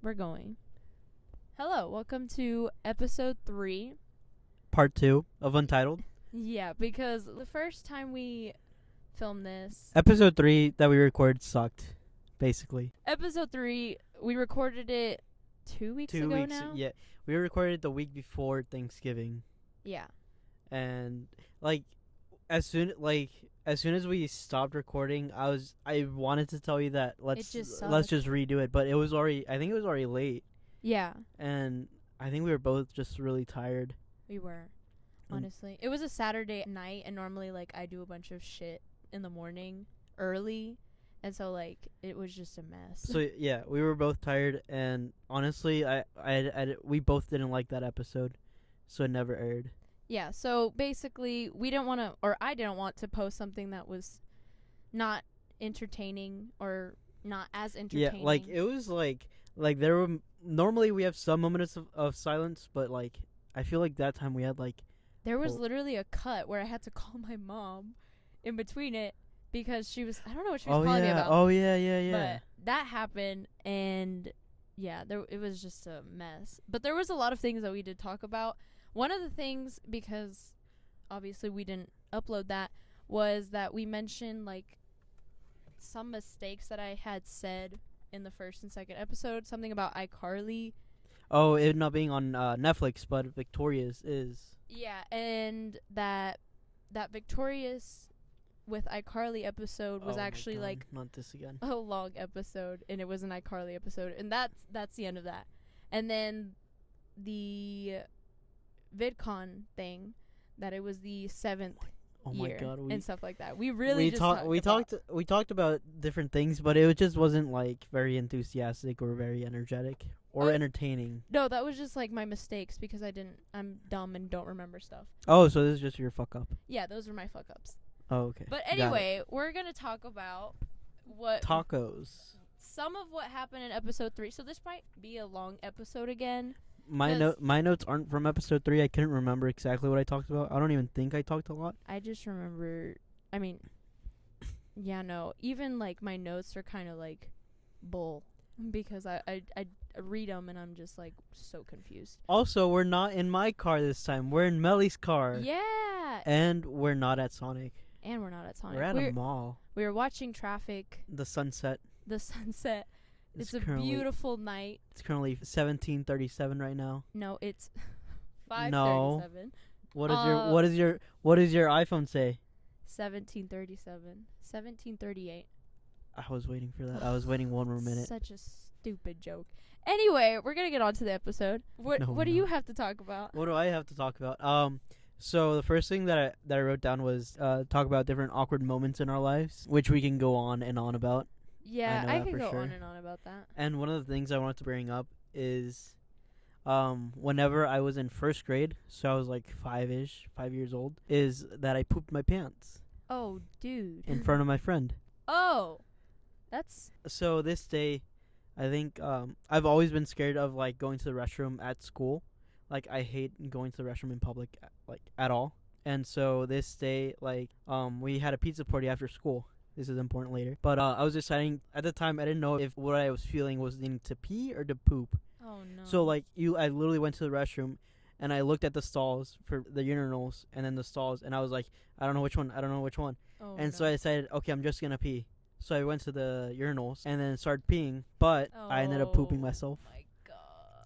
We're going. Hello, welcome to episode 3. Part 2 of Untitled. Yeah, because the first time we filmed this, Episode 3 that we recorded sucked, basically. episode 3, we recorded it 2 weeks 2 ago weeks, now. yeah. We recorded the week before Thanksgiving. Yeah. And, as soon as we stopped recording, I wanted to tell you that let's just redo it, but I think it was already late. Yeah. And I think we were both just really tired. We were. Honestly. It was a Saturday night, and normally, I do a bunch of shit in the morning early, and so, it was just a mess. So, yeah, we were both tired, and honestly, we both didn't like that episode, so it never aired. Yeah, so basically, I didn't want to post something that was not entertaining or not as entertaining. Yeah, it was there were, normally we have some moments of silence, but, I feel like that time we had, there was literally a cut where I had to call my mom in between it because I don't know what she was calling me about. Oh, yeah. But that happened, and yeah, it was just a mess. But there was a lot of things that we did talk about. One of the things, because obviously we didn't upload that, was that we mentioned, some mistakes that I had said in the first and second episode. Something about iCarly. Oh, it not being on Netflix, but Victorious is. Yeah, and that Victorious with iCarly episode was actually not this again. a long episode, and it was an iCarly episode, and that's the end of that. And then the VidCon thing, that it was the 7th year, and stuff like that. We talked about different things, but it just wasn't very enthusiastic or very energetic or entertaining. No, that was just my mistakes because I'm dumb and don't remember stuff. Oh, so this is just your fuck up. Yeah, those were my fuck ups. Oh, okay. But anyway, we're gonna talk about tacos. Some of what happened in episode 3. So this might be a long episode again. My notes aren't from episode 3. I couldn't remember exactly what I talked about. I don't even think I talked a lot. I just remember. I mean, yeah, no. Even my notes are kind of bull because I read them and I'm just so confused. Also, we're not in my car this time. We're in Melly's car. Yeah. And we're not at Sonic. We're at a mall. We were watching traffic. The sunset. It's a beautiful night. It's currently 17:37 right now. No, it's 5:37. No. What does your iPhone say? 17:37. 17:38. I was waiting for that. I was waiting one more minute. Such a stupid joke. Anyway, we're gonna get on to the episode. What do you have to talk about? What do I have to talk about? So the first thing that I wrote down was talk about different awkward moments in our lives, which we can go on and on about. Yeah, I can go on and on about that. And one of the things I wanted to bring up is whenever I was in first grade, so I was 5 years old, is that I pooped my pants. Oh, dude. In front of my friend. Oh. That's... So this day, I think I've always been scared of going to the restroom at school. I hate going to the restroom in public at all. And so this day, we had a pizza party after school. This is important later. But I was deciding, at the time, I didn't know if what I was feeling was needing to pee or to poop. Oh, no. So, I literally went to the restroom, and I looked at the stalls for the urinals, and then the stalls, and I was like, I don't know which one. Oh, and so I decided, okay, I'm just going to pee. So I went to the urinals, and then started peeing, but I ended up pooping myself. Oh, my God.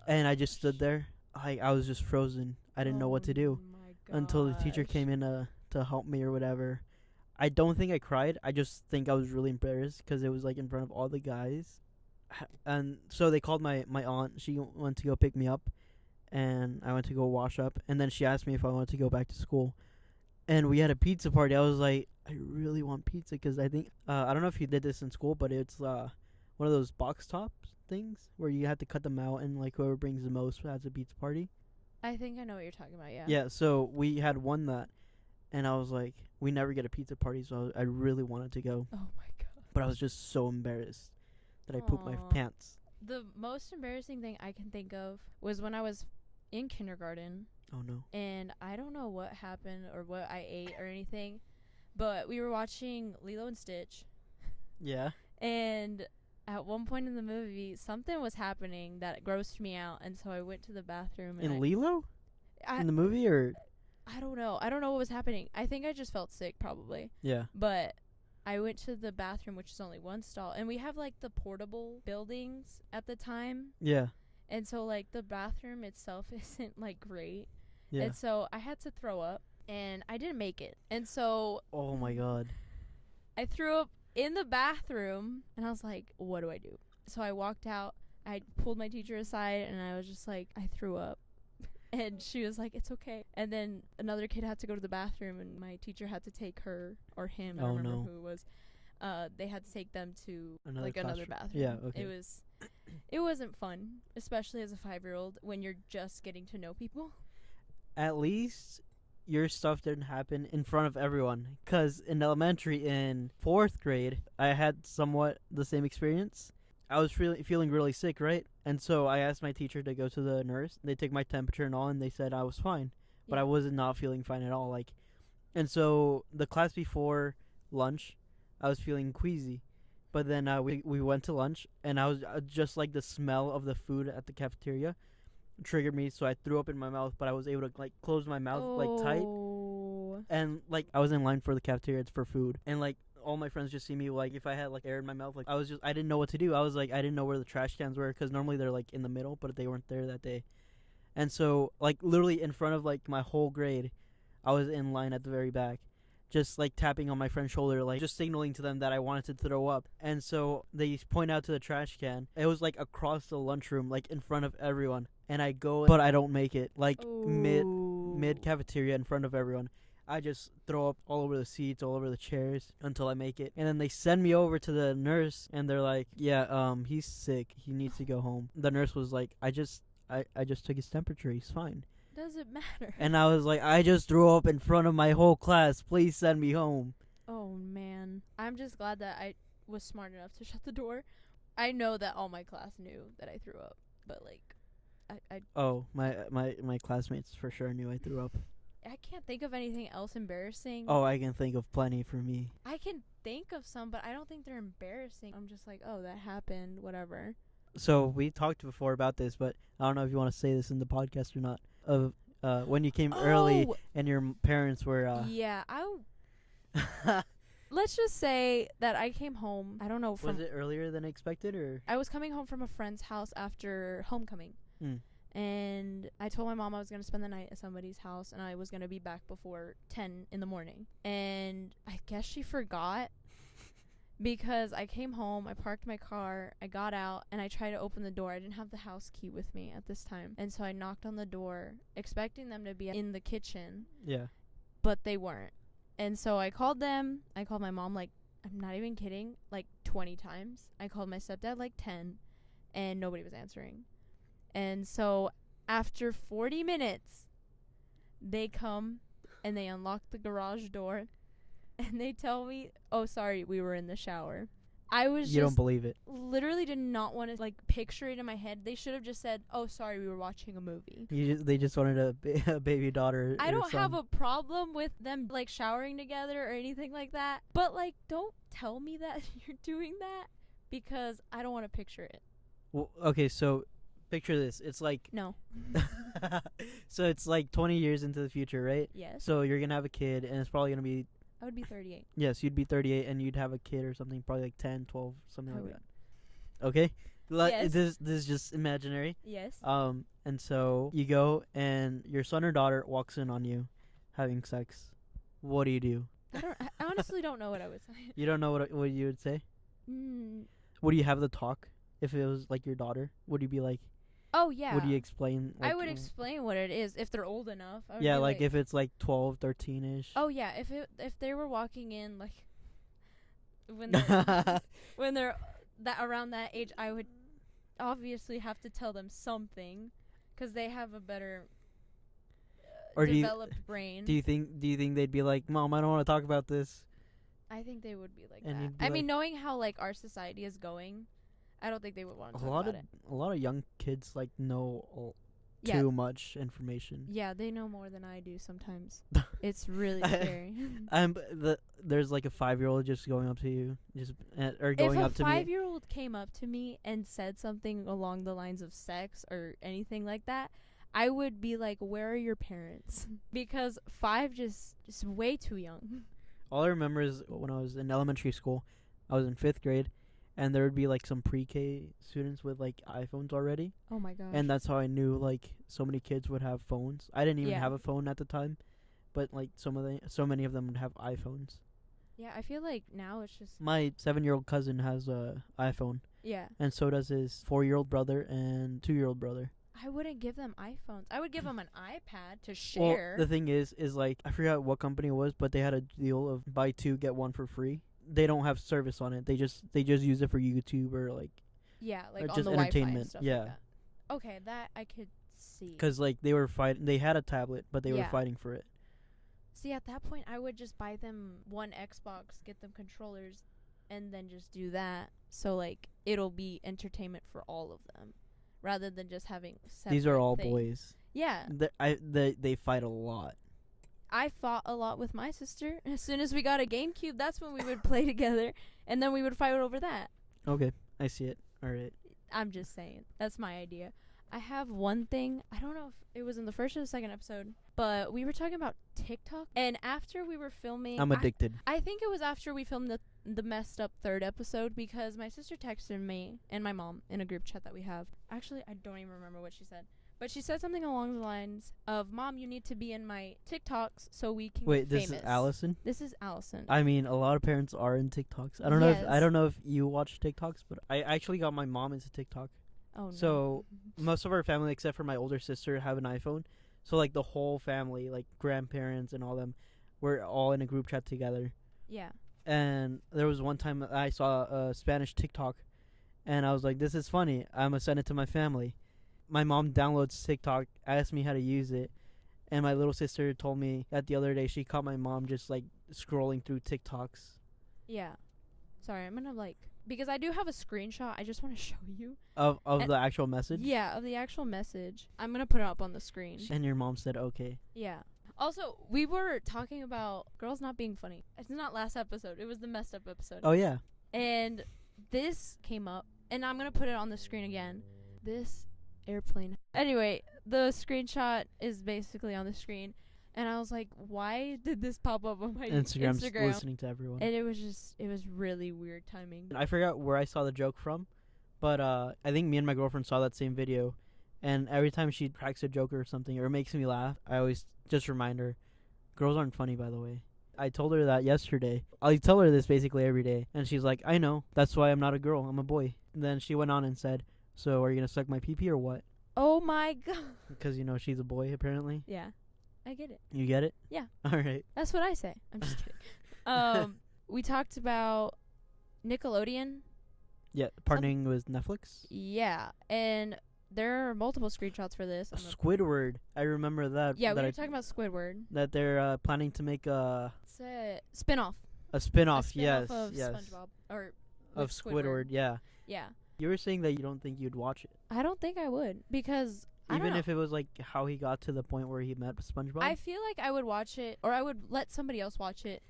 And I just stood there. I was just frozen. I didn't know what to do until the teacher came in to help me or whatever. I don't think I cried. I just think I was really embarrassed because it was in front of all the guys. And so they called my aunt. She went to go pick me up, and I went to go wash up. And then she asked me if I wanted to go back to school. And we had a pizza party. I was like, I really want pizza because I think, I don't know if you did this in school, but it's one of those box top things where you have to cut them out and whoever brings the most has a pizza party. I think I know what you're talking about, yeah. Yeah, so we had won that. And I was like, we never get a pizza party, so I really wanted to go. Oh, my God. But I was just so embarrassed that I pooped my pants. The most embarrassing thing I can think of was when I was in kindergarten. Oh, no. And I don't know what happened or what I ate or anything, but we were watching Lilo and Stitch. Yeah. And at one point in the movie, something was happening that grossed me out, and so I went to the bathroom. And In Lilo? In the movie, or? I don't know. I don't know what was happening. I think I just felt sick, probably. Yeah. But I went to the bathroom, which is only one stall, and we have like the portable buildings at the time. Yeah. And so like the bathroom itself isn't like great. Yeah. And so I had to throw up, and I didn't make it. And so Oh my god. I threw up in the bathroom, and I was like, what do I do? So I walked out. I pulled my teacher aside, and I was just like, I threw up. And she was like, it's okay. And then another kid had to go to the bathroom, and my teacher had to take her or him. I don't remember who it was. They had to take them to another bathroom. Yeah, okay. It wasn't fun, especially as a 5-year-old when you're just getting to know people. At least your stuff didn't happen in front of everyone. 'Cause in elementary, in 4th grade, I had somewhat the same experience. I was feeling really sick, right? And so I asked my teacher to go to the nurse. They took my temperature and all, and they said I was fine. But I was not feeling fine at all. And so the class before lunch, I was feeling queasy. But then we went to lunch, and I was just like the smell of the food at the cafeteria triggered me, so I threw up in my mouth. But I was able to like close my mouth tight, and like I was in line for the cafeteria for food, and like all my friends just see me like if I had like air in my mouth, like I didn't know what to do. I didn't know where the trash cans were, because normally they're like in the middle, but they weren't there that day. And so like literally in front of like my whole grade, I was in line at the very back, just like tapping on my friend's shoulder, like just signaling to them that I wanted to throw up. And so they point out to the trash can. It was like across the lunchroom, like in front of everyone. And I go, but I don't make it, like mid cafeteria in front of everyone. I just throw up all over the seats, all over the chairs until I make it. And then they send me over to the nurse, and they're like, yeah, he's sick. He needs to go home. The nurse was like, I just took his temperature. He's fine. Doesn't matter. And I was like, I just threw up in front of my whole class. Please send me home. Oh, man. I'm just glad that I was smart enough to shut the door. I know that all my class knew that I threw up, but like, my classmates for sure knew I threw up. I can't think of anything else embarrassing. Oh, I can think of plenty for me. I can think of some, but I don't think they're embarrassing. I'm just like, oh, that happened, whatever. So we talked before about this, but I don't know if you want to say this in the podcast or not. Of when you came early and your parents were. Yeah, let's just say that I came home. I don't know. Was it earlier than expected, or? I was coming home from a friend's house after homecoming. And I told my mom I was going to spend the night at somebody's house, and I was going to be back before 10 in the morning. And I guess she forgot, because I came home, I parked my car, I got out, and I tried to open the door. I didn't have the house key with me at this time. And so I knocked on the door, expecting them to be in the kitchen. Yeah. But they weren't. And so I called them. I called my mom, like, I'm not even kidding, like 20 times. I called my stepdad like 10, and nobody was answering. And so after 40 minutes, they come and they unlock the garage door, and they tell me, oh, sorry, we were in the shower. I was You don't believe it. Literally did not want to like picture it in my head. They should have just said, oh, sorry, we were watching a movie. They just wanted a baby daughter. I don't have a problem with them like showering together or anything like that. But like, don't tell me that you're doing that, because I don't want to picture it. Well, okay, so picture this. It's like no. So it's like 20 years into the future, right? Yes. So you're gonna have a kid, and it's probably gonna be. I would be 38. Yes, you'd be 38, and you'd have a kid or something, probably like 10, 12, something like would. that. Okay. Yes. This is just imaginary. Yes. And so you go, and your son or daughter walks in on you, having sex. What do? I honestly don't know what I would say. You don't know what you would say? Would you have the talk if it was like your daughter? Would you be like? Oh, yeah. Would you explain? Like, I would explain what it is if they're old enough. Yeah, like if it's like 12, 13-ish. Oh, yeah. If they were walking in like when they're that around that age, I would obviously have to tell them something, because they have a better developed brain. Do you think they'd be like, Mom, I don't want to talk about this? I think they would be like and that. I mean, knowing how like our society is going, I don't think they would want to talk about it. A lot of young kids like know too much information. Yeah, they know more than I do sometimes. It's really scary. There's like a 5-year-old just going up to you, or going up to me. If a 5-year-old came up to me and said something along the lines of sex or anything like that, I would be like, "Where are your parents?" Because 5 just way too young. All I remember is when I was in elementary school, I was in 5th grade, and there would be like some pre-K students with like iPhones already. Oh my gosh. And that's how I knew like so many kids would have phones. I didn't even have a phone at the time, but like so many of them would have iPhones. Yeah, I feel like now it's just My 7-year-old cousin has a iPhone. Yeah. And so does his 4-year-old brother and 2-year-old brother. I wouldn't give them iPhones. I would give them an iPad to share. Well, the thing is like, I forgot what company it was, but they had a deal of buy 2 get 1 for free. They don't have service on it. They just use it for YouTube or like like or on just the entertainment. Wi-Fi and stuff like that. Okay, that I could see. Because like they were fighting. They had a tablet, but they were fighting for it. See, at that point, I would just buy them one Xbox, get them controllers, and then just do that. So like it'll be entertainment for all of them, rather than just having separate These are all things. boys. Yeah. They fight a lot. I fought a lot with my sister. As soon as we got a GameCube, that's when we would play together, and then we would fight over that. Okay, I see it. All right. I'm just saying. That's my idea. I have one thing. I don't know if it was in the first or the second episode, but we were talking about TikTok. And after we were filming... I'm addicted. I think it was after we filmed the messed up 3rd episode, because my sister texted me and my mom in a group chat that we have. Actually, I don't even remember what she said. But she said something along the lines of, "Mom, you need to be in my TikToks so we can get famous." Wait, this is Allison? This is Allison. I mean, a lot of parents are in TikToks. I don't know if you watch TikToks, but I actually got my mom into TikTok. Oh, no. So most of our family, except for my older sister, have an iPhone. So like the whole family, like grandparents and all them, we're all in a group chat together. Yeah. And there was one time I saw a Spanish TikTok, and I was like, "This is funny. I'm gonna send it to my family." My mom downloads TikTok, asked me how to use it, and my little sister told me that the other day she caught my mom just like scrolling through TikToks. Yeah. Sorry, I'm gonna because I do have a screenshot. I just want to show you Of the actual message? Yeah, of the actual message. I'm gonna put it up on the screen. And your mom said okay. Yeah. Also, we were talking about girls not being funny. It's not last episode. It was the messed up episode. Oh yeah. And this came up, and I'm gonna put it on the screen again. This airplane. Anyway, the screenshot is basically on the screen, and I was like, why did this pop up on my Instagram? Instagram? Listening to everyone. And it was really weird timing. I forgot where I saw the joke from, but I think me and my girlfriend saw that same video, and every time she cracks a joke or something or makes me laugh, I always just remind her, girls aren't funny, by the way. I told her that yesterday. I tell her this basically every day, and she's like, I know, that's why I'm not a girl, I'm a boy. And then she went on and said, "So are you gonna suck my pee-pee or what?" Oh my god. Because she's a boy apparently. Yeah, I get it. You get it? Yeah. All right. That's what I say. I'm just kidding. We talked about Nickelodeon. Yeah, partnering with Netflix. Yeah, and there are multiple screenshots for this. Squidward. I remember that. Yeah, we were talking about Squidward. That they're planning to make a... It's a spinoff. A spinoff, yes. Of SpongeBob. Or of Squidward, yeah. Yeah. You were saying that you don't think you'd watch it. I don't think I would, because even if it was like how he got to the point where he met SpongeBob. I feel like I would watch it, or I would let somebody else watch it,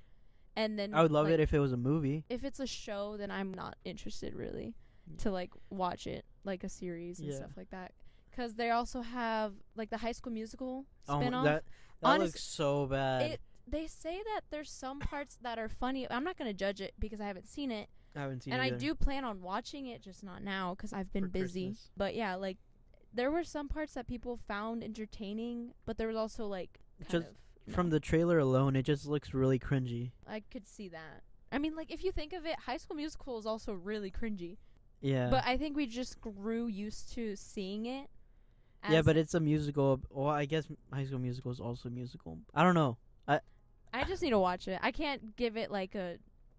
and then I would love it if it was a movie. If it's a show, then I'm not interested really to watch it like a series and stuff like that. Because they also have the High School Musical spinoff. That looks so bad. They say that there's some parts that are funny. I'm not gonna judge it because I haven't seen it. I haven't seen it. And either. I do plan on watching it, just not now because I've been busy. Christmas. But yeah, there were some parts that people found entertaining, but there was also from the trailer alone, it just looks really cringy. I could see that. I mean, if you think of it, High School Musical is also really cringy. Yeah. But I think we just grew used to seeing it. Yeah, but it's a musical. Well, I guess High School Musical is also a musical. I don't know. I just need to watch it. I can't give it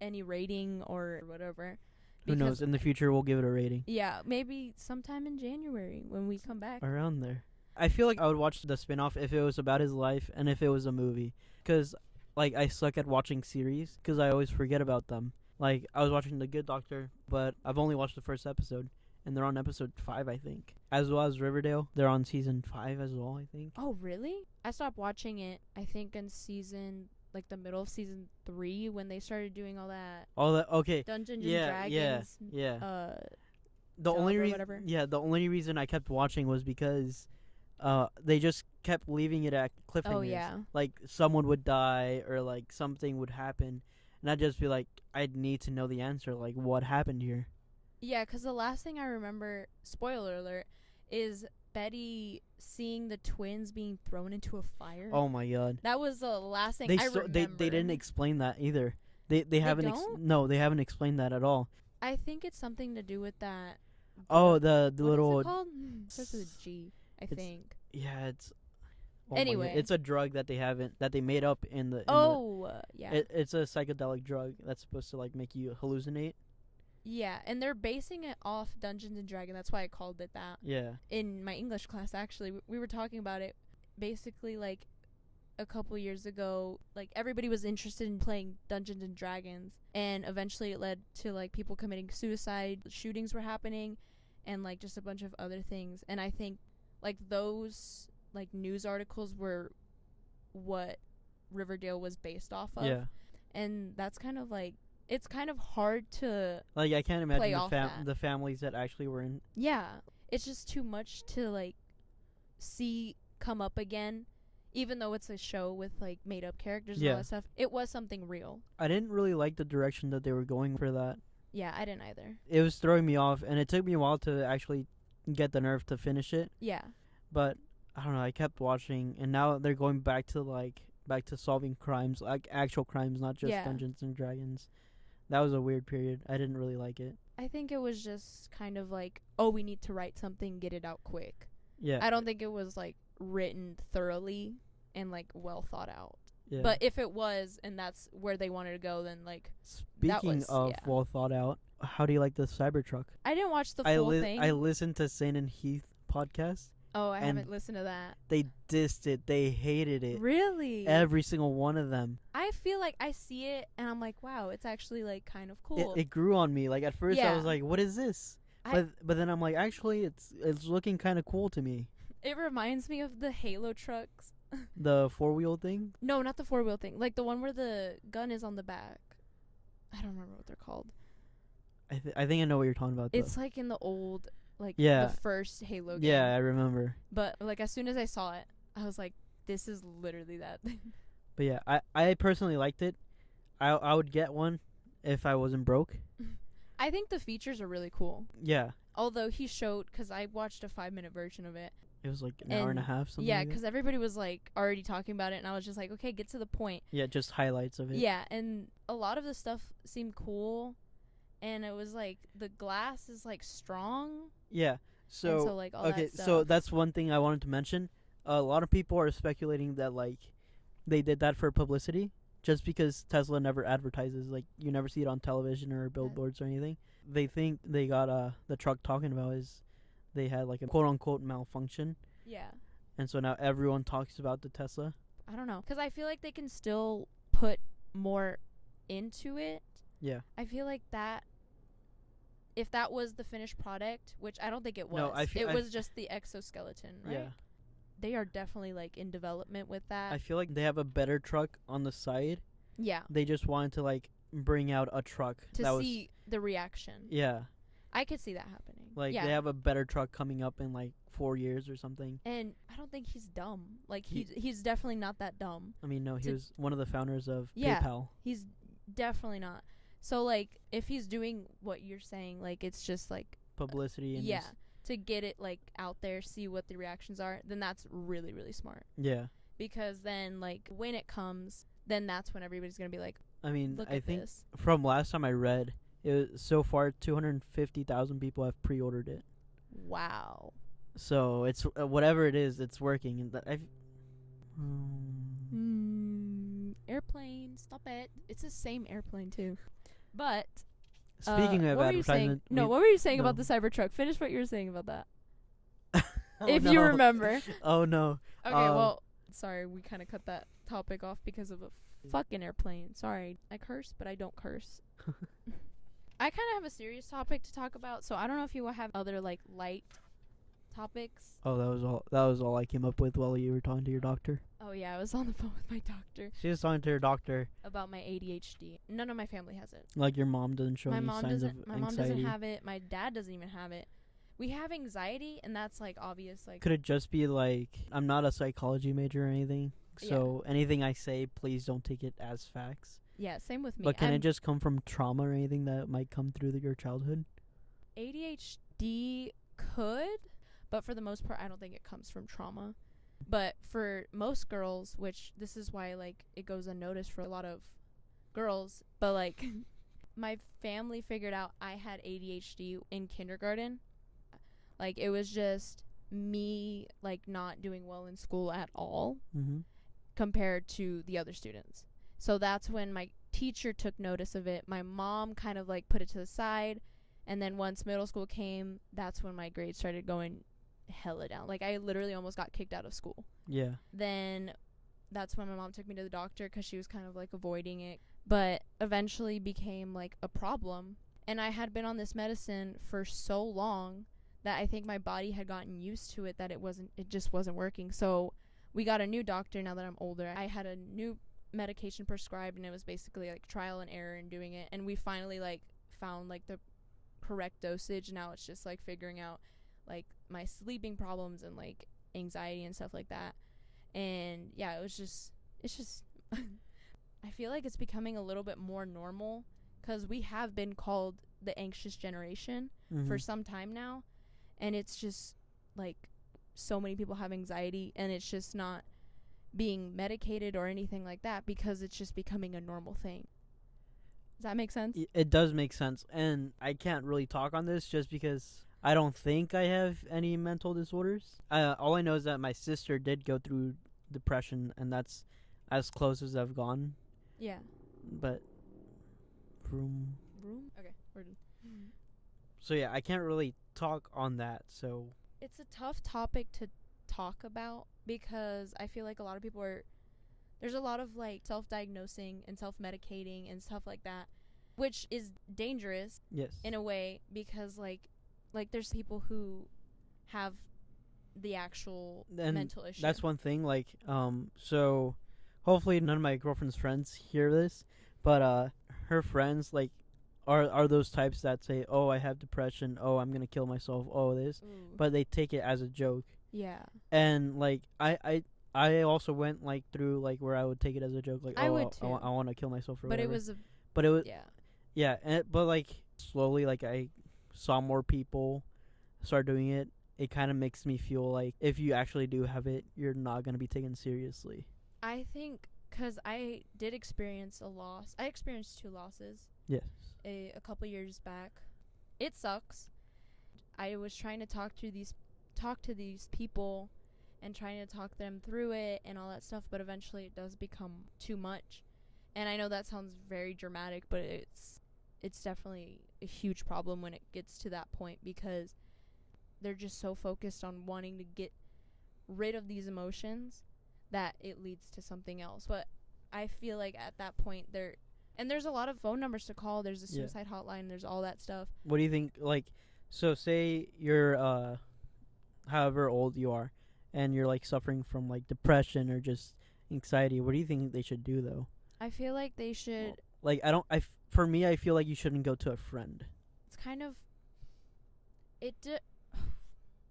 any rating or whatever. Who knows? In the future, we'll give it a rating. Yeah, maybe sometime in January when we come back. Around there. I feel like I would watch the spinoff if it was about his life and if it was a movie. Because, I suck at watching series because I always forget about them. I was watching The Good Doctor, but I've only watched the first episode. and they're on episode 5, I think. As well as Riverdale, they're on season 5 as well, I think. Oh, really? I stopped watching it, I think, in the middle of season 3 when they started doing all that. Okay. Dungeons and Dragons. Yeah. The only reason I kept watching was because they just kept leaving it at cliffhangers. Oh, yeah. Like, someone would die or, like, something would happen. And I'd just be like, I'd need to know the answer. Like, what happened here? Yeah, because the last thing I remember, spoiler alert, is Betty seeing the twins being thrown into a fire. Oh, my God. That was the last thing I remember. They didn't explain that either. They haven't. No, they haven't explained that at all. I think it's something to do with that. Oh, the little. What is it called? It starts with a G, I think. Yeah, it's. Oh anyway, it's a drug that they made up in the. Yeah. It's a psychedelic drug that's supposed to like make you hallucinate. Yeah, and they're basing it off Dungeons and Dragons. That's why I called it that. Yeah. In my English class, actually, we were talking about it. Basically, like, a couple years ago, like, everybody was interested in playing Dungeons and Dragons, and eventually it led to, like, people committing suicide, shootings were happening, and, like, just a bunch of other things. And I think, like, those, like, news articles were what Riverdale was based off of. Yeah. And that's kind of, like, it's kind of hard to like, I can't imagine the families that actually were in. Yeah, it's just too much to, like, see come up again. Even though it's a show with, like, made-up characters and all that stuff, it was something real. I didn't really like the direction that they were going for that. Yeah, I didn't either. It was throwing me off, and it took me a while to actually get the nerve to finish it. Yeah. But, I don't know, I kept watching, and now they're going back to solving crimes, like actual crimes, not just Dungeons and Dragons. That was a weird period. I didn't really like it. I think it was just kind of like, oh, we need to write something, get it out quick. Yeah. I don't think it was, like, written thoroughly and, like, well thought out. Yeah. But if it was, and that's where they wanted to go, then, like, speaking of well thought out, how do you like the Cybertruck? I didn't watch the full thing. I listened to Saint and Heath podcast. Oh, I haven't listened to that. They dissed it. They hated it. Really? Every single one of them. I feel like I see it and I'm like, wow, it's actually, like, kind of cool. It grew on me. Like, at first I was like, what is this? But then I'm like, actually, it's looking kind of cool to me. It reminds me of the Halo trucks. The 4-wheel thing? No, not the 4-wheel thing. Like, the one where the gun is on the back. I don't remember what they're called. I think I know what you're talking about, though. It's, like, in the old, like, the first Halo game. Yeah, I remember. But, like, as soon as I saw it, I was like, this is literally that thing. But, yeah, I personally liked it. I would get one if I wasn't broke. I think the features are really cool. Yeah. Although he showed, because I watched a 5-minute version of it. It was like an hour and a half, something yeah, like because everybody was, like, already talking about it, and I was just like, okay, get to the point. Yeah, just highlights of it. Yeah, and a lot of the stuff seemed cool, and it was, like, the glass is, like, strong. Yeah, so like, all that stuff. So that's one thing I wanted to mention. A lot of people are speculating that, like, they did that for publicity, just because Tesla never advertises. Like, you never see it on television or billboards or anything. They think they got the truck talking about is they had, like, a quote-unquote malfunction. Yeah. And so now everyone talks about the Tesla. I don't know. Because I feel like they can still put more into it. Yeah. I feel like that, if that was the finished product, which I don't think it was. No, it was just the exoskeleton, right? Yeah. They are definitely, like, in development with that. I feel like they have a better truck on the side. Yeah. They just wanted to, like, bring out a truck. To see the reaction. Yeah. I could see that happening. Like, they have a better truck coming up in, like, 4 years or something. And I don't think he's dumb. Like, he's definitely not that dumb. I mean, no, he was one of the founders of PayPal. He's definitely not. So, like, if he's doing what you're saying, like, it's just, like, publicity. And to get it, like, out there, see what the reactions are, then that's really, really smart. Yeah. Because then, like, when it comes, then that's when everybody's going to be like, I mean, look I at think this. From last time I read, it was, so far 250,000 people have pre-ordered it. Wow. So it's whatever it is, it's working. And airplane, stop it. It's the same airplane too. But speaking of advertisement, what were you saying about the Cybertruck? Finish what you were saying about that. If you remember. Oh no. Okay, well, sorry, we kind of cut that topic off because of a fucking airplane. Sorry, I curse, but I don't curse. I kind of have a serious topic to talk about, so I don't know if you will have other like light topics. Oh, that was all I came up with while you were talking to your doctor. Oh yeah, I was on the phone with my doctor She was talking to her doctor. about my ADHD. None of my family has it. Like your mom doesn't show My any mom signs of doesn't. My anxiety. mom doesn't have it. My dad doesn't even have it. We have anxiety, and that's like obvious. Like, Could it just be like, I'm not a psychology major or anything, so anything I say, please don't take it as facts. yeah, same with me. But can it just come from trauma or anything that might come through your childhood? ADHD could, but for the most part, I don't think it comes from trauma. But for most girls, which this is why like it goes unnoticed for a lot of girls, but like my family figured out I had ADHD in kindergarten. Like it was just me like not doing well in school at all compared to the other students. So that's when my teacher took notice of it. My mom kind of like put it to the side, and then once middle school came, that's when my grades started going hella down. Like I literally almost got kicked out of school. Yeah. Then that's when my mom took me to the doctor because she was kind of like avoiding it, but eventually became like a problem. And I had been on this medicine for so long that I think my body had gotten used to it, that it just wasn't working. So we got a new doctor now that I'm older. I had a new medication prescribed, and it was basically like trial and error in doing it. And we finally like found like the correct dosage. Now it's just like figuring out like my sleeping problems and like anxiety and stuff like that. And yeah, it's just I feel like it's becoming a little bit more normal, because we have been called the anxious generation for some time now. And it's just like so many people have anxiety, and it's just not being medicated or anything like that, because it's just becoming a normal thing. Does that make sense? It does make sense. And I can't really talk on this just because I don't think I have any mental disorders. All I know is that my sister did go through depression, and that's as close as I've gone. Yeah. But room. Okay, we're done. So yeah, I can't really talk on that. So it's a tough topic to talk about, because I feel like a lot of people there's a lot of like self-diagnosing and self-medicating and stuff like that, which is dangerous. Yes. In a way, because like there's people who have the actual mental issue. That's one thing. Like so hopefully none of my girlfriend's friends hear this, but her friends like are those types that say, oh, I have depression, oh, I'm gonna kill myself, oh, this. Ooh. But they take it as a joke. Yeah. And like I also went like through like where I would take it as a joke, like I want to kill myself or whatever. But it was yeah, but like slowly, like I saw more people start doing it. It kind of makes me feel like if you actually do have it, you're not gonna be taken seriously. I think because I did experience a loss. I experienced 2 losses. Yes. A couple years back. It sucks. I was trying to talk to these people and trying to talk them through it and all that stuff, but eventually it does become too much. And I know that sounds very dramatic, but it's definitely a huge problem when it gets to that point, because they're just so focused on wanting to get rid of these emotions that it leads to something else. But I feel like at that point there's a lot of phone numbers to call. There's a suicide hotline. There's all that stuff. What do you think? Like, so say you're however old you are, and you're like suffering from like depression or just anxiety. What do you think they should do though? I feel like they should. Like for me, I feel like you shouldn't go to a friend. It's kind of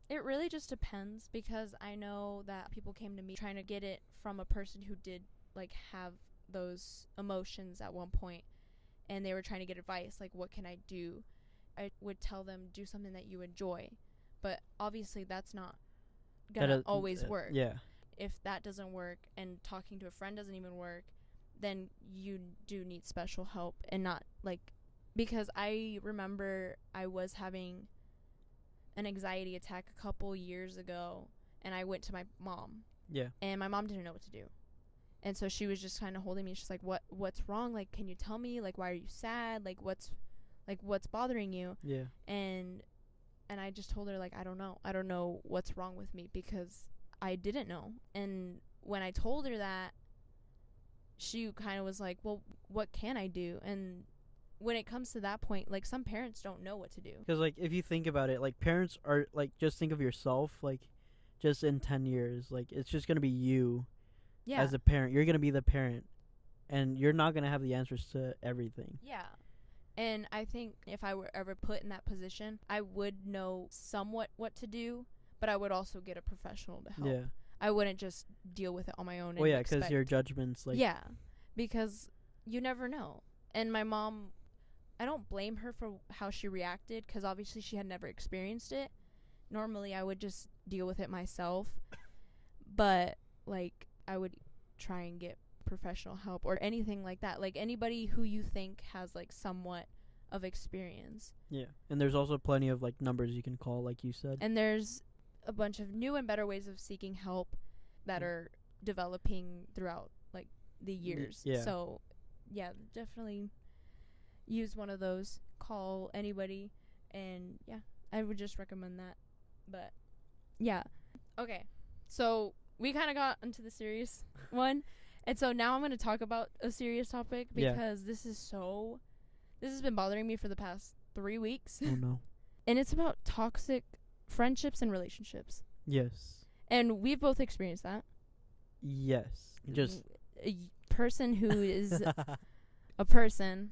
it really just depends, because I know that people came to me trying to get it from a person who did like have those emotions at one point, and they were trying to get advice, like what can I do. I would tell them, do something that you enjoy, but obviously that's not gonna always work. Yeah. If that doesn't work and talking to a friend doesn't even work, then you do need special help. And not like, because I remember I was having an anxiety attack a couple years ago, and I went to my mom. Yeah. And my mom didn't know what to do. And so she was just kind of holding me. She's like, what's wrong? Like, can you tell me? Like, why are you sad? Like, what's bothering you? Yeah. And I just told her, like, I don't know. I don't know what's wrong with me, because I didn't know. And when I told her that, she kind of was like, well, what can I do? And when it comes to that point, like, some parents don't know what to do. Because, like, if you think about it, like, parents are, like, just think of yourself, like, just in 10 years. Like, it's just going to be you as a parent. You're going to be the parent. And you're not going to have the answers to everything. Yeah. And I think if I were ever put in that position, I would know somewhat what to do, but I would also get a professional to help. Yeah. I wouldn't just deal with it on my own. Well, yeah, because your judgment's, like... Yeah, because you never know. And my mom, I don't blame her for how she reacted, because obviously she had never experienced it. Normally, I would just deal with it myself. But, like, I would try and get professional help or anything like that. Like, anybody who you think has, like, somewhat of experience. Yeah. And there's also plenty of, like, numbers you can call, like you said. And there's a bunch of new and better ways of seeking help that are developing throughout, like, the years. Yeah. So, yeah, definitely use one of those. Call anybody. And, yeah, I would just recommend that. But, yeah. Okay. So, we kind of got into the serious one. And so now I'm going to talk about a serious topic because this has been bothering me for the past 3 weeks. Oh, no. And it's about toxic friendships and relationships. Yes. And we've both experienced that. Yes. Just a person who is a person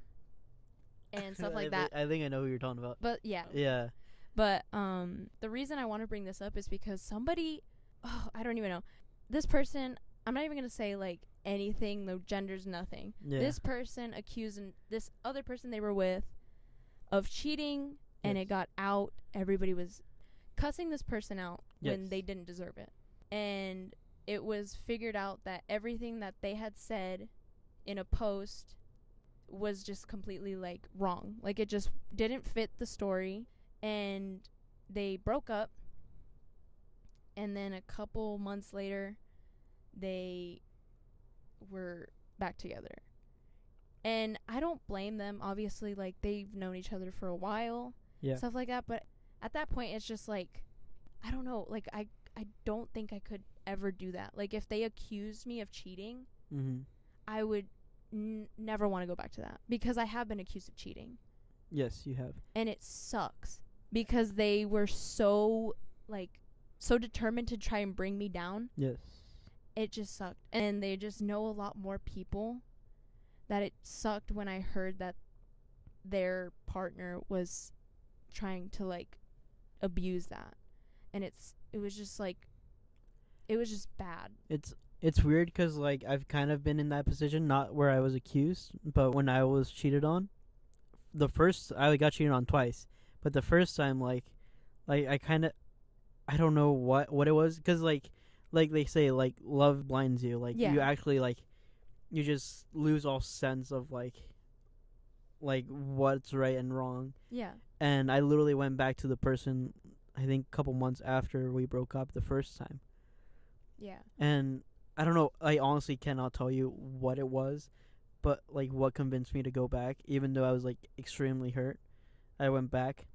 and stuff like that. I think I know who you're talking about. But, yeah. Yeah. But the reason I want to bring this up is because somebody, I don't even know. This person, I'm not even going to say, like, anything, no genders, nothing. Yeah. This person accusing this other person they were with of cheating, and it got out. Everybody was cussing this person out when they didn't deserve it. And it was figured out that everything that they had said in a post was just completely, like, wrong. Like, it just didn't fit the story. And they broke up. And then a couple months later, they were back together. And I don't blame them. Obviously, like, they've known each other for a while. Yeah. Stuff like that. But at that point, it's just, like, I don't know. Like, I don't think I could ever do that. Like, if they accused me of cheating, I would never want to go back to that. Because I have been accused of cheating. Yes, you have. And it sucks. Because they were so, like, so determined to try and bring me down. Yes. It just sucked. And they just know a lot more people, that it sucked when I heard that their partner was trying to, like, abuse that. And it was just, like, it was just bad. It's weird because, like, I've kind of been in that position, not where I was accused, but when I was cheated on. I got cheated on twice. But the first time, like I kind of, I don't know what it was, because, like they say, like, love blinds you. Like, you actually, like, you just lose all sense of, like what's right and wrong. Yeah. And I literally went back to the person, I think, a couple months after we broke up the first time. Yeah. And I don't know, I honestly cannot tell you what it was, but, like, what convinced me to go back, even though I was, like, extremely hurt. I went back.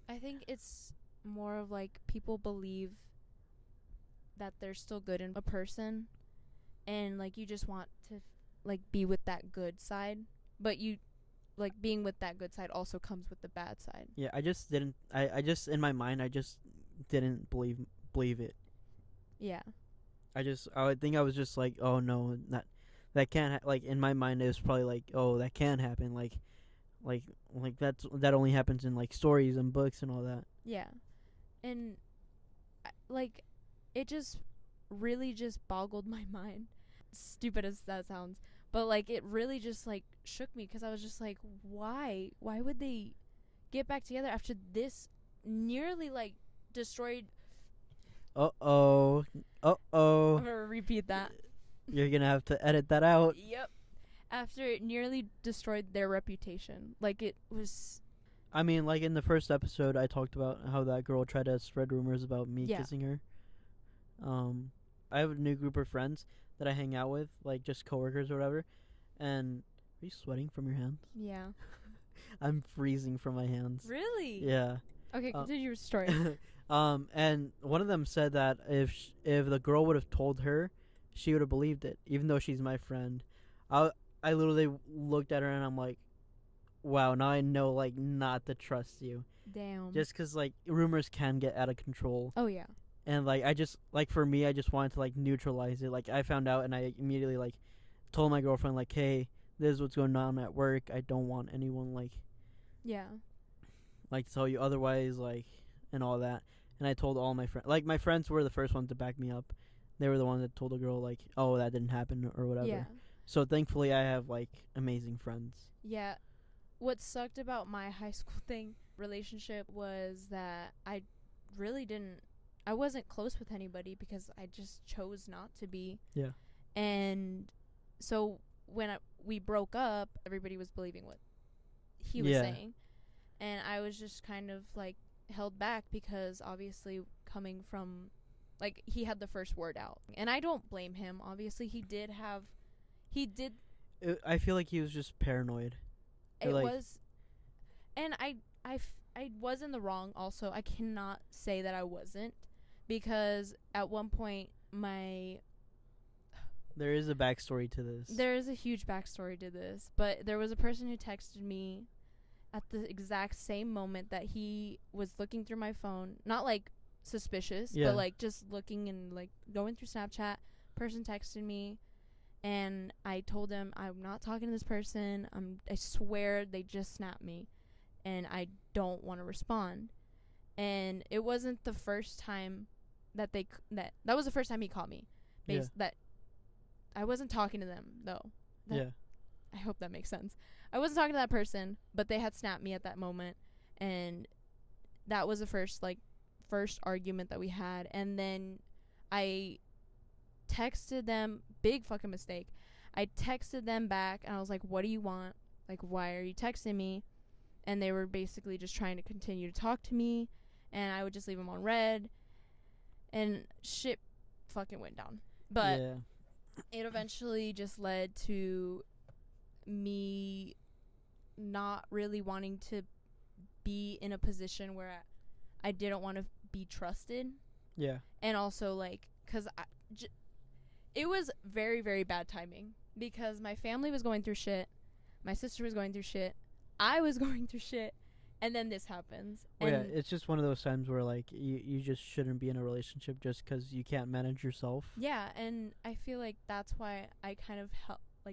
I think it's more of, like, people believe that they're still good in a person, and, like, you just want to, like, be with that good side, but you, like, being with that good side also comes with the bad side. Yeah, I just didn't, I just, in my mind, I just didn't believe it. Yeah. I think I was just like, oh, no, that can't, like, in my mind, it was probably like, oh, that can happen, like that only happens in, like, stories and books and all that. Yeah. And, like, it just really just boggled my mind. Stupid as that sounds. But, like, it really just, like, shook me, because I was just like, why? Why would they get back together after this nearly, like, destroyed... Uh-oh. I'm going to repeat that. You're going to have to edit that out. Yep. After it nearly destroyed their reputation. Like, it was... I mean, like, in the first episode, I talked about how that girl tried to spread rumors about me kissing her. I have a new group of friends that I hang out with, like, just coworkers or whatever. And... Are you sweating from your hands? Yeah. I'm freezing from my hands. Really? Yeah. Okay, continue your story. And one of them said that if the girl would have told her, she would have believed it, even though she's my friend. I literally looked at her and I'm like, wow, now I know like not to trust you. Damn. Just 'cause like rumors can get out of control. Oh yeah. And like I just like for me I just wanted to like neutralize it. Like I found out and I immediately like told my girlfriend like, "Hey, this is what's going on at work. I don't want anyone Yeah. like tell you otherwise like and all that." And I told all my friends. Like my friends were the first ones to back me up. They were the ones that told the girl like, "Oh, that didn't happen" or whatever. Yeah. So thankfully I have like amazing friends. Yeah. What sucked about my high school relationship was that I wasn't close with anybody because I just chose not to be. Yeah. And so when we broke up, everybody was believing what he was Yeah. saying. And I was just kind of like held back because obviously coming from like he had the first word out. And I don't blame him. Obviously he did I feel like he was just paranoid. it like- was and I was in the wrong also. I cannot say that I wasn't because at one point There is a backstory to this. there is a huge backstory to this, but there was a person who texted me at the exact same moment that he was looking through my phone, not like suspicious, Yeah. but like just looking and like going through Snapchat. Person texted me, and I told him I'm not talking to this person. I swear they just snapped me, and I don't want to respond. And it wasn't the first time that that was the first time he called me. That I wasn't talking to them though. Yeah. I hope that makes sense. I wasn't talking to that person, but they had snapped me at that moment, and that was the first argument that we had. And then I texted them, big fucking mistake. I texted them back, and I was like, "What do you want? Like, why are you texting me?" And they were basically just trying to continue to talk to me, and I would just leave them on red, and shit fucking went down. But yeah. it eventually just led to me not really wanting to be in a position where I didn't want to be trusted. Yeah. And also like cuz it was very, very bad timing because my family was going through shit, my sister was going through shit, I was going through shit, and then this happens. Well, and yeah, it's just one of those times where like you just shouldn't be in a relationship just 'cause you can't manage yourself. yeah, and I feel like that's why I kind of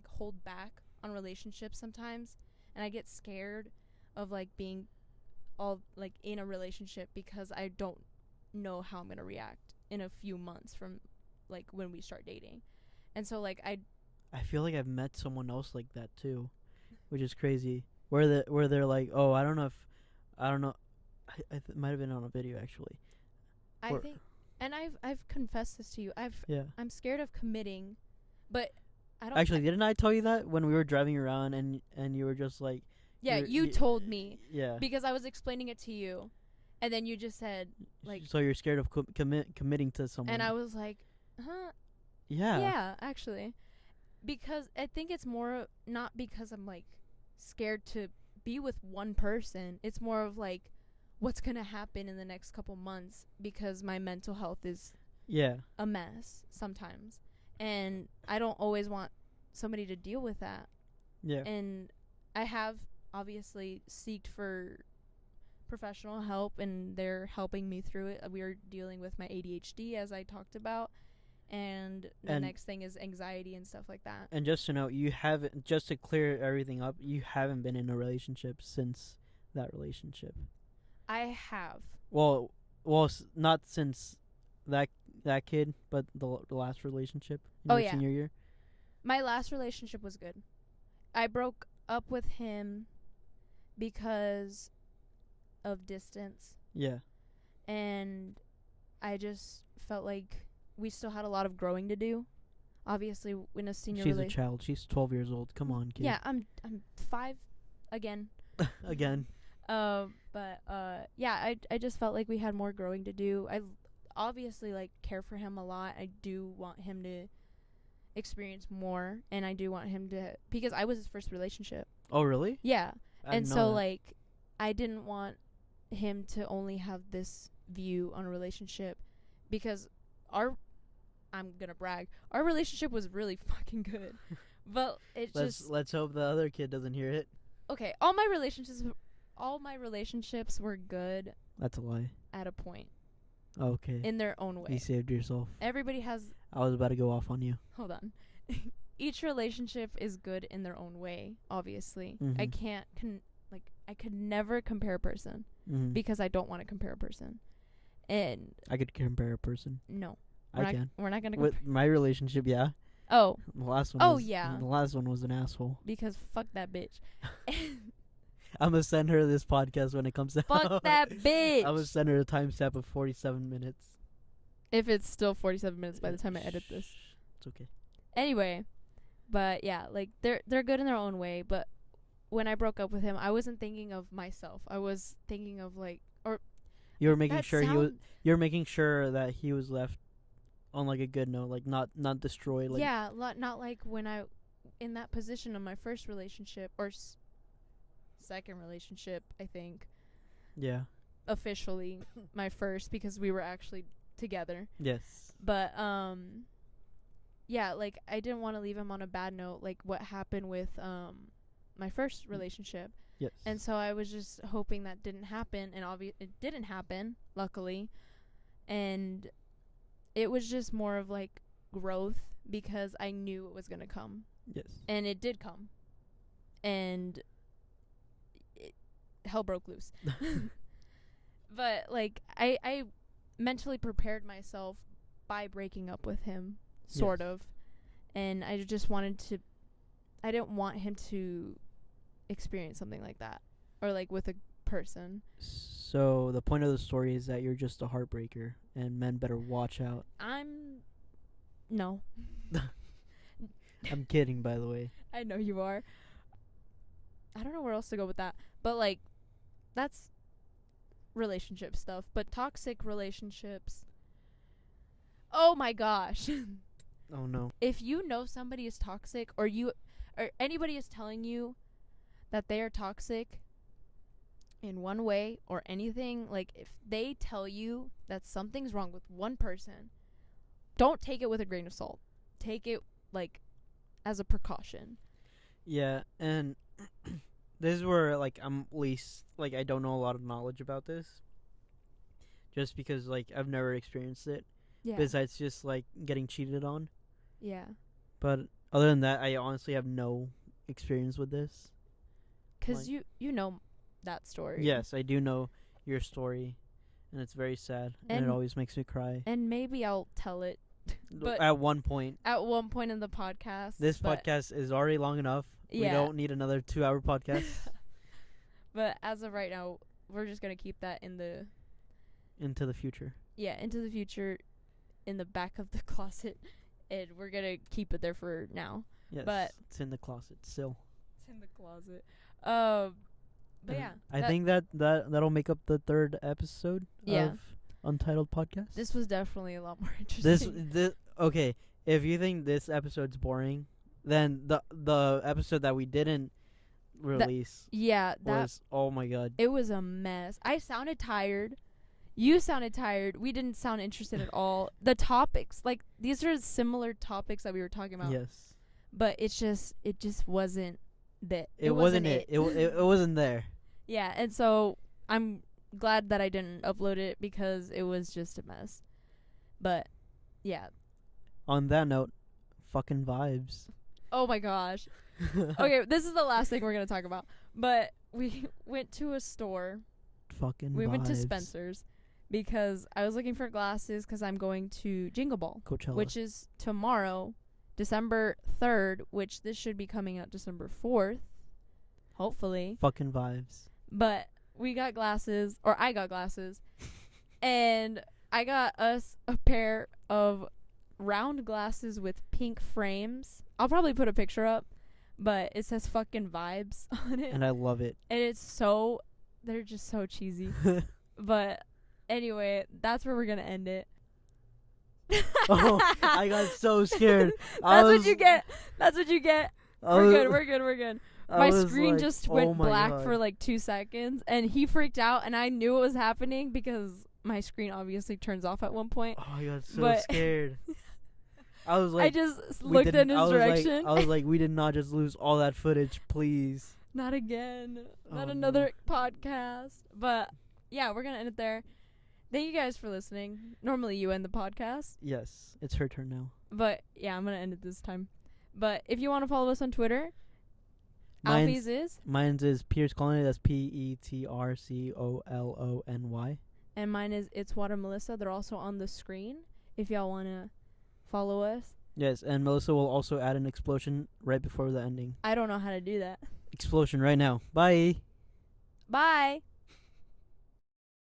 hold back on relationships sometimes, and I get scared of like being all like in a relationship because I don't know how I'm going to react in a few months from like when we start dating. And so like I feel like I've met someone else like that too, which is crazy. Where they're like, "Oh, I don't know." I might have been on a video actually. I think, and I've confessed this to you. Yeah. I'm scared of committing, but I don't Actually, didn't I tell you that when we were driving around and you were just like, yeah, you told me yeah, because I was explaining it to you, and then you just said like, so you're scared of committing to someone. and I was like, huh? Yeah. Yeah, actually, because I think it's more not because I'm like scared to be with one person. It's more of like what's gonna happen in the next couple months because my mental health is a mess sometimes, and I don't always want somebody to deal with that. Yeah. And I have obviously sought for professional help, and they're helping me through it. We are dealing with my ADHD, as I talked about, and the next thing is anxiety and stuff like that. And just to know, you haven't, just to clear everything up, you haven't been in a relationship since that relationship. I have. Well, not since that kid, but the last relationship in your senior year. My last relationship was good. I broke up with him because of distance. Yeah. And I just felt like we still had a lot of growing to do. Obviously, in a senior She's a child. She's 12 years old. Come on, kid. Yeah, I'm 5 again. Again. Yeah, I just felt like we had more growing to do. I obviously like care for him a lot. I do want him to experience more, and I do want him to, because I was his first relationship. Oh, really? Yeah. And so that. like I didn't want him to only have this view on a relationship, because I'm gonna brag, our relationship was really fucking good. But let's hope the other kid doesn't hear it. okay, all my relationships were good That's a lie. at a point Okay. in their own way. You saved yourself. Everybody has, I was about to go off on you. hold on. Each relationship is good in their own way, obviously. Mhm. I can't I could never compare a person Mhm. because I don't want to compare a person. And I could compare a person. no. I can. We're not going to With my relationship, yeah. Oh, The last one. Oh, was, yeah. The last one was an asshole. because fuck that bitch. I'm gonna send her this podcast when it comes out. Fuck that bitch. I'm gonna send her a timestamp of 47 minutes. If it's still 47 minutes by the time I edit this. It's okay. Anyway, but yeah, like they're good in their own way, but when I broke up with him, I wasn't thinking of myself. I was thinking of You were making that sure sound- you're making sure that he was left on like a good note, like not destroyed. Like yeah, not like when I in that position of my first relationship or second relationship, I think. Yeah. Officially my first because we were actually together. Yes. But yeah, like I didn't want to leave him on a bad note like what happened with my first relationship. Yes. And so I was just hoping that didn't happen, and it didn't happen, luckily. And it was just more of like growth because I knew it was going to come. Yes. And it did come. And hell broke loose. But like I mentally prepared myself by breaking up with him, sort Yes. of. And I just wanted to I didn't want him to experience something like that or like with a person. So the point of the story is that you're just a heartbreaker, and men better watch out. No. I'm kidding, by the way. I know you are. I don't know where else to go with that. But like that's relationship stuff, but toxic relationships. Oh my gosh. Oh no. If you know somebody is toxic or anybody is telling you that they are toxic in one way or anything, like if they tell you that something's wrong with one person, don't take it with a grain of salt. Take it like as a precaution. Yeah, and this is where like I'm least like I don't know a lot of knowledge about this. Just because like I've never experienced it. Yeah. Besides just like getting cheated on. Yeah. But other than that, I honestly have no experience with this. 'Cause Like- you know that story. Yes, I do know your story, and it's very sad, and it And- always makes me cry. And maybe I'll tell it but- At one point, at one point in the podcast. this but- podcast is already long enough. We Yeah. don't need another 2-hour podcast But as of right now, we're just gonna keep that in the into the future. into the future, in the back of the closet, and we're gonna keep it there for now. Yes, But- it's in the closet still. It's in the closet. But And yeah, I think that'll make up the third episode Yeah. of Untitled Podcast. this was definitely a lot more interesting. This okay. If you think this episode's boring, then the episode that we didn't release yeah, that was oh my god. it was a mess. I sounded tired. You sounded tired. We didn't sound interested at all. The topics, like these are similar topics that we were talking about. Yes, But it just wasn't that. it wasn't it. It wasn't there. Yeah, and so I'm glad that I didn't upload it because it was just a mess. But yeah. On that note, fucking vibes. Oh my gosh. Okay, this is the last thing we're going to talk about. But we went to a store. Fucking We went to vibes. Spencer's because I was looking for glasses because I'm going to Jingle Ball, Coachella. which is tomorrow, December 3rd, which this should be coming out December 4th, hopefully. fucking vibes. But we got glasses, or I got glasses, and I got us a pair of round glasses with pink frames. I'll probably put a picture up, but it says fucking vibes on it. And I love it. And they're just so cheesy. But anyway, that's where we're going to end it. Oh, I got so scared. That's what you get. That's what you get. We're good. My screen like, just oh went my black God. for like 2 seconds, and he freaked out, and I knew it was happening because my screen obviously turns off at one point. Oh, I got so But- scared. I was like, I just we looked in didn't- his I was direction. Like, I was like, we did not just lose all that footage, please. Not again. Not Oh, another podcast. But yeah, we're gonna end it there. Thank you guys for listening. Normally you end the podcast. Yes, it's her turn now. But yeah, I'm gonna end it this time. But if you want to follow us on Twitter, Mine's Alfie's is Pierce Colony. That's PETRCOLONY. and mine is It's Water Melissa. They're also on the screen if y'all wanna follow us. Yes, and Melissa will also add an explosion right before the ending. I don't know how to do that. Explosion right now. Bye. Bye.